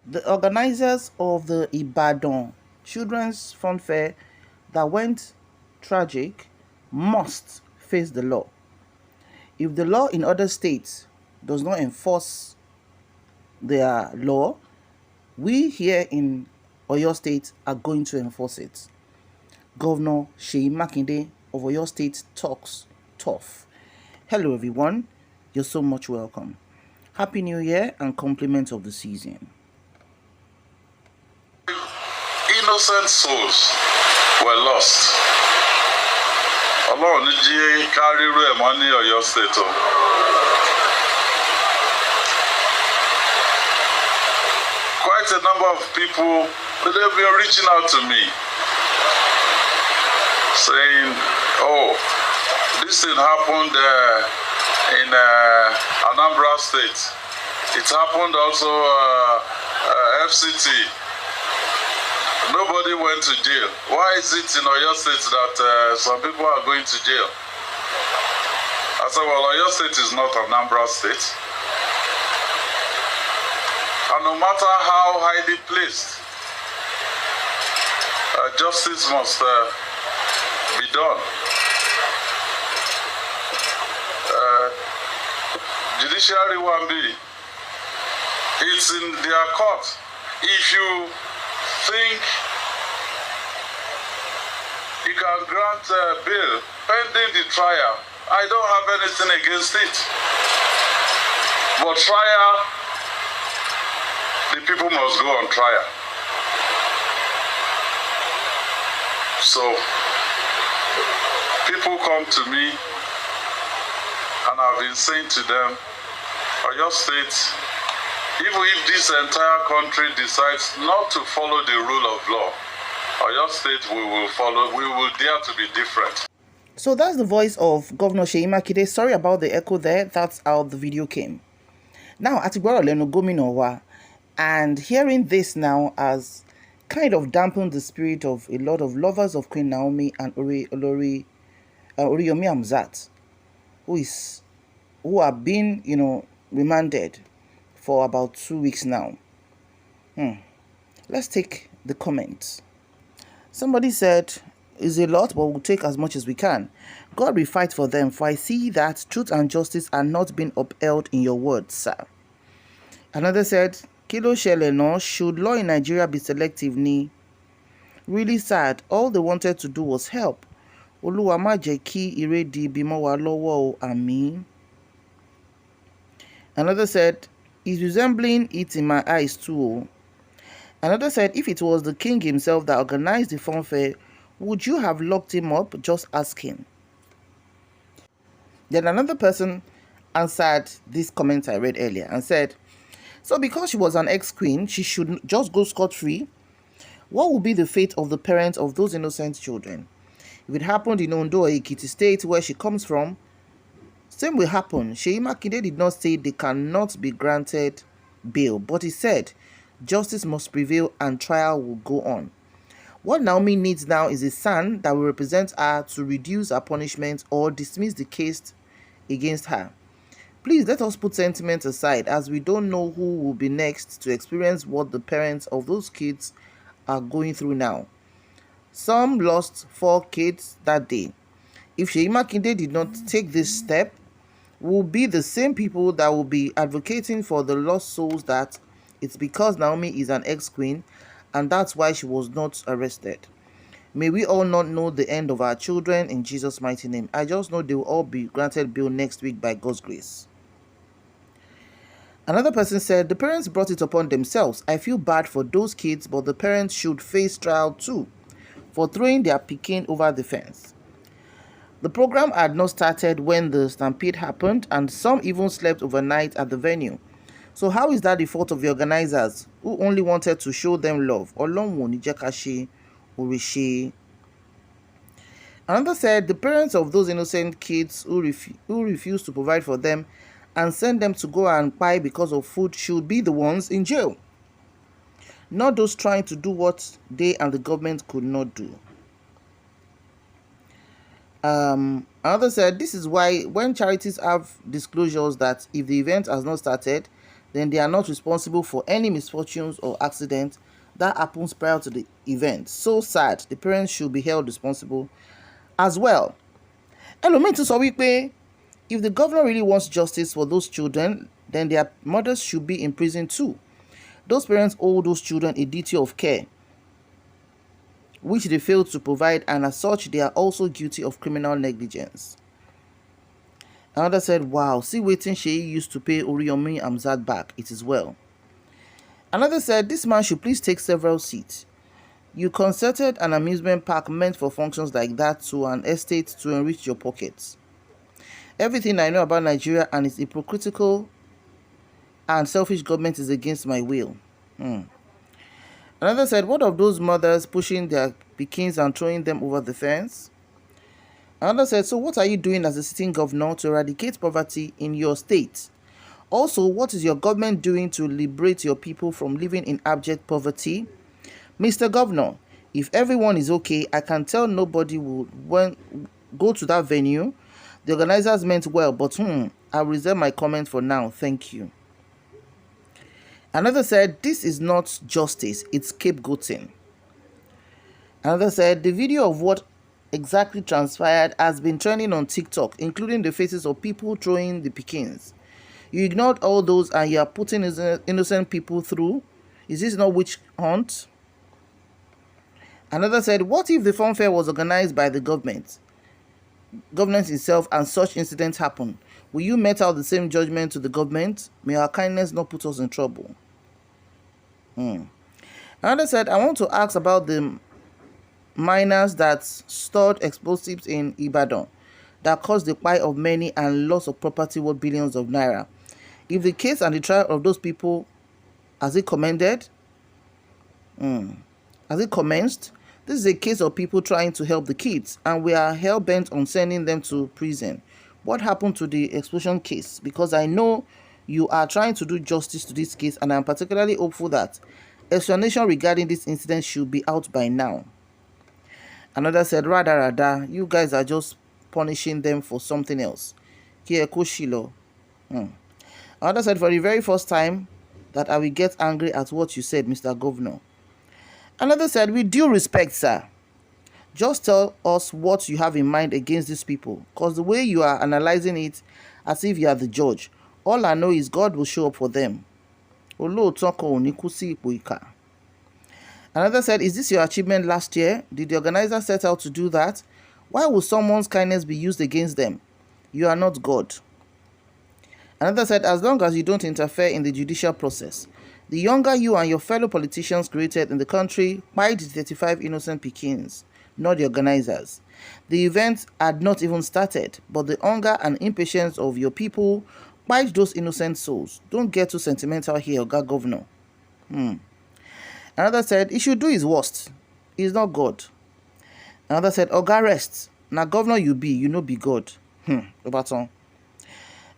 The organizers of the Ibadan Children's Fun Fair that went tragic must face the law. If the law in other states does not enforce their law, we here in Oyo State are going to enforce it. Governor Seyi Makinde of Oyo State talks tough. Hello everyone, you're so much welcome. Happy New Year and compliments of the season. Innocent souls were lost. Ọlọ́run ní jí ká rírú ẹ̀ mọ́ ní Ọ̀yọ́ State o. Quite a number of people, they've been reaching out to me saying, oh, this thing happened in Anambra State. It happened also FCT. Nobody went to jail. Why is it in Oyo State that some people are going to jail? I said, well, Oyo State is not Anambra State. And no matter how highly placed, justice must be done. Judiciary one be, it's in their court. If you think you can grant bail pending the trial, I don't have anything against it. But trial, the people must go on trial. So people come to me and I've been saying to them, Oyo State, even if this entire country decides not to follow the rule of law, Oyo State we will follow, we will dare to be different. So that's the voice of Governor Seyi Makinde. Sorry about the echo there. That's how the video came. Now, Atigboro Lenu Gomina wa, and hearing this now has kind of dampened the spirit of a lot of lovers of Queen Naomi and Oriyomi Hamzat, who have been, remanded for about 2 weeks now. Let's take the comments. Somebody said, it's a lot, but we'll take as much as we can. God will fight for them, for I see that truth and justice are not being upheld in your words, sir. Another said, Kilo Shele no, should law in Nigeria be selective ni? Really sad. All they wanted to do was help. Oluwa ma je ki iredi bimo wa lowo o, àmín. Another said, he's resembling it in my eyes too. Another said, if it was the king himself that organized the fun fair, would you have locked him up? Just asking. Then another person answered this comment I read earlier and said, so because she was an ex-queen, she should just go scot-free? What will be the fate of the parents of those innocent children? If it happened in Ondo or Ekiti State, where she comes from, same will happen. Seyi Makinde did not say they cannot be granted bail, but he said justice must prevail and trial will go on. What Naomi needs now is a son that will represent her to reduce her punishment or dismiss the case against her. Please let us put sentiment aside, as we don't know who will be next to experience what the parents of those kids are going through now. Some lost 4 kids that day. If Seyi Makinde did not take this step, will be the same people that will be advocating for the lost souls that it's because Naomi is an ex-queen and that's why she was not arrested. May we all not know the end of our children in Jesus' mighty name. I just know they will all be granted bail next week by God's grace. Another person said, the parents brought it upon themselves. I feel bad for those kids, but the parents should face trial too for throwing their pikin over the fence. The program had not started when the stampede happened, and some even slept overnight at the venue. So how is that the fault of the organizers who only wanted to show them love? Another said the parents of those innocent kids who refused to provide for them and send them to go and buy because of food should be the ones in jail, not those trying to do what they and the government could not do. Another said, this is why when charities have disclosures that if the event has not started, then they are not responsible for any misfortunes or accidents that happens prior to the event. So sad. The parents should be held responsible as well. Ẹlòmíì tún sọ wípé if the governor really wants justice for those children, then their mothers should be in prison too. Those parents owe those children a duty of care, which they failed to provide, and as such, they are also guilty of criminal negligence. Another said, wow, see wetin Seyi used to pay Oriyomi Hamzat back, it is well. Another said, this man should please take several seats. You concerted an amusement park meant for functions like that to an estate to enrich your pockets. Everything I know about Nigeria and its hypocritical and selfish government is against my will. Another said, what of those mothers pushing their pikins and throwing them over the fence? Another said, so what are you doing as a sitting governor to eradicate poverty in your state? Also, what is your government doing to liberate your people from living in abject poverty? Mr. Governor, if everyone is okay, I can tell nobody will go to that venue. The organizers meant well, but I'll reserve my comment for now. Thank you. Another said, this is not justice, it's scapegoating. Another said, the video of what exactly transpired has been trending on TikTok, including the faces of people throwing the pikins. You ignored all those and you are putting innocent people through. Is this not witch hunt? Another said, what if the funfair was organized by the government itself and such incidents happen? Will you mete out the same judgment to the government? May our kindness not put us in trouble. Another said, I want to ask about the miners that stored explosives in Ibadan that caused the plight of many and loss of property worth billions of naira. If the case and the trial of those people, has it commenced? This is a case of people trying to help the kids, and we are hell-bent on sending them to prison. What happened to the explosion case? Because I know you are trying to do justice to this case, and I'm particularly hopeful that explanation regarding this incident should be out by now. Another said, rather, you guys are just punishing them for something else. Another said, for the very first time that I will get angry at what you said, Mr. Governor. Another said, with due respect, sir, just tell us what you have in mind against these people, because the way you are analyzing it as if you are the judge, all I know is God will show up for them. Another said, is this your achievement last year? Did the organizer set out to do that? Why would someone's kindness be used against them? You are not God. Another said, as long as you don't interfere in the judicial process, the younger you and your fellow politicians created in the country might 35 innocent pikins, not the organizers. The event had not even started, but the hunger and impatience of your people bite those innocent souls. Don't get too sentimental here, Oga Governor. Another said, he should do his worst. He's not God. Another said, Oga rest. Now governor you be, you no be God.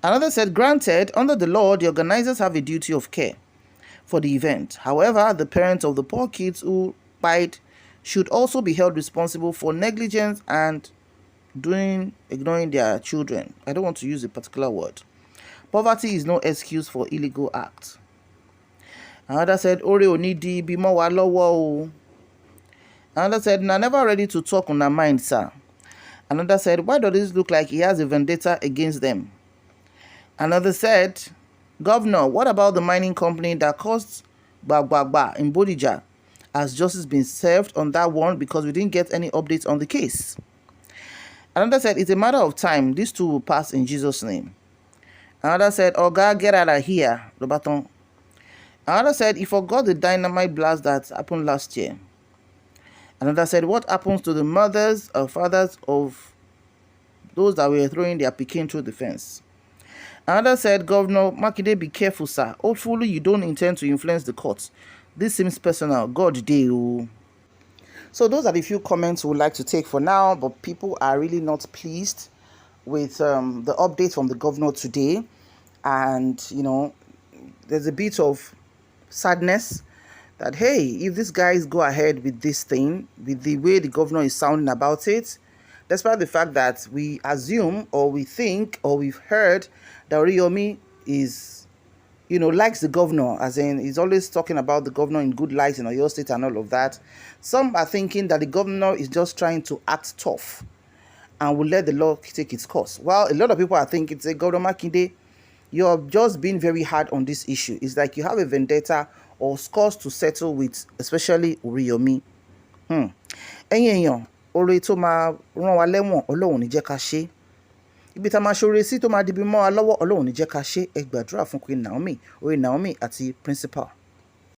Another said, granted, under the law, the organizers have a duty of care for the event. However, the parents of the poor kids who died should also be held responsible for negligence and ignoring their children. I don't want to use a particular word. Poverty is no excuse for illegal acts. Another said, Oreo needy, be more lowo. Another said, nah, never ready to talk on our mind, sir. Another said, why does this look like he has a vendetta against them? Another said, Governor, what about the mining company that caused Bagba in Bodija? Has justice been served on that one because we didn't get any updates on the case? Another said, it's a matter of time. These two will pass in Jesus' name. Another said, Oga, get out of here, Roberton. Another said, he forgot the dynamite blast that happened last year. Another said, what happens to the mothers or fathers of those that were throwing their pikin through the fence? Another said, Governor Makinde, be careful, sir. Hopefully you don't intend to influence the courts. This seems personal. God day. So those are the few comments we would like to take for now, but people are really not pleased with the update from the governor today. And, there's a bit of sadness that, hey, if these guys go ahead with this thing, with the way the governor is sounding about it, despite the fact that we assume or we think or we've heard that Oriyomi is likes the governor, as in he's always talking about the governor in good light in Oyo State and all of that. Some are thinking that the governor is just trying to act tough and will let the law take its course. Well, a lot of people are thinking, say, Governor Makinde, you're just being very hard on this issue. It's like you have a vendetta or scores to settle with, especially Oriyomi. Ẹ̀yin èèyàn, oore tó máa rán wa lẹ́wọ̀n Ọlọ́run ní jẹ́ ká ṣe. Ibi tá máa ṣoore sí tó máa dibi mọ́ wa lọ́wọ́ Ọlọ́run ní jẹ́ ká ṣe. Ẹ gbàdúrà fún Queen Naomi, Naomi àti Principal.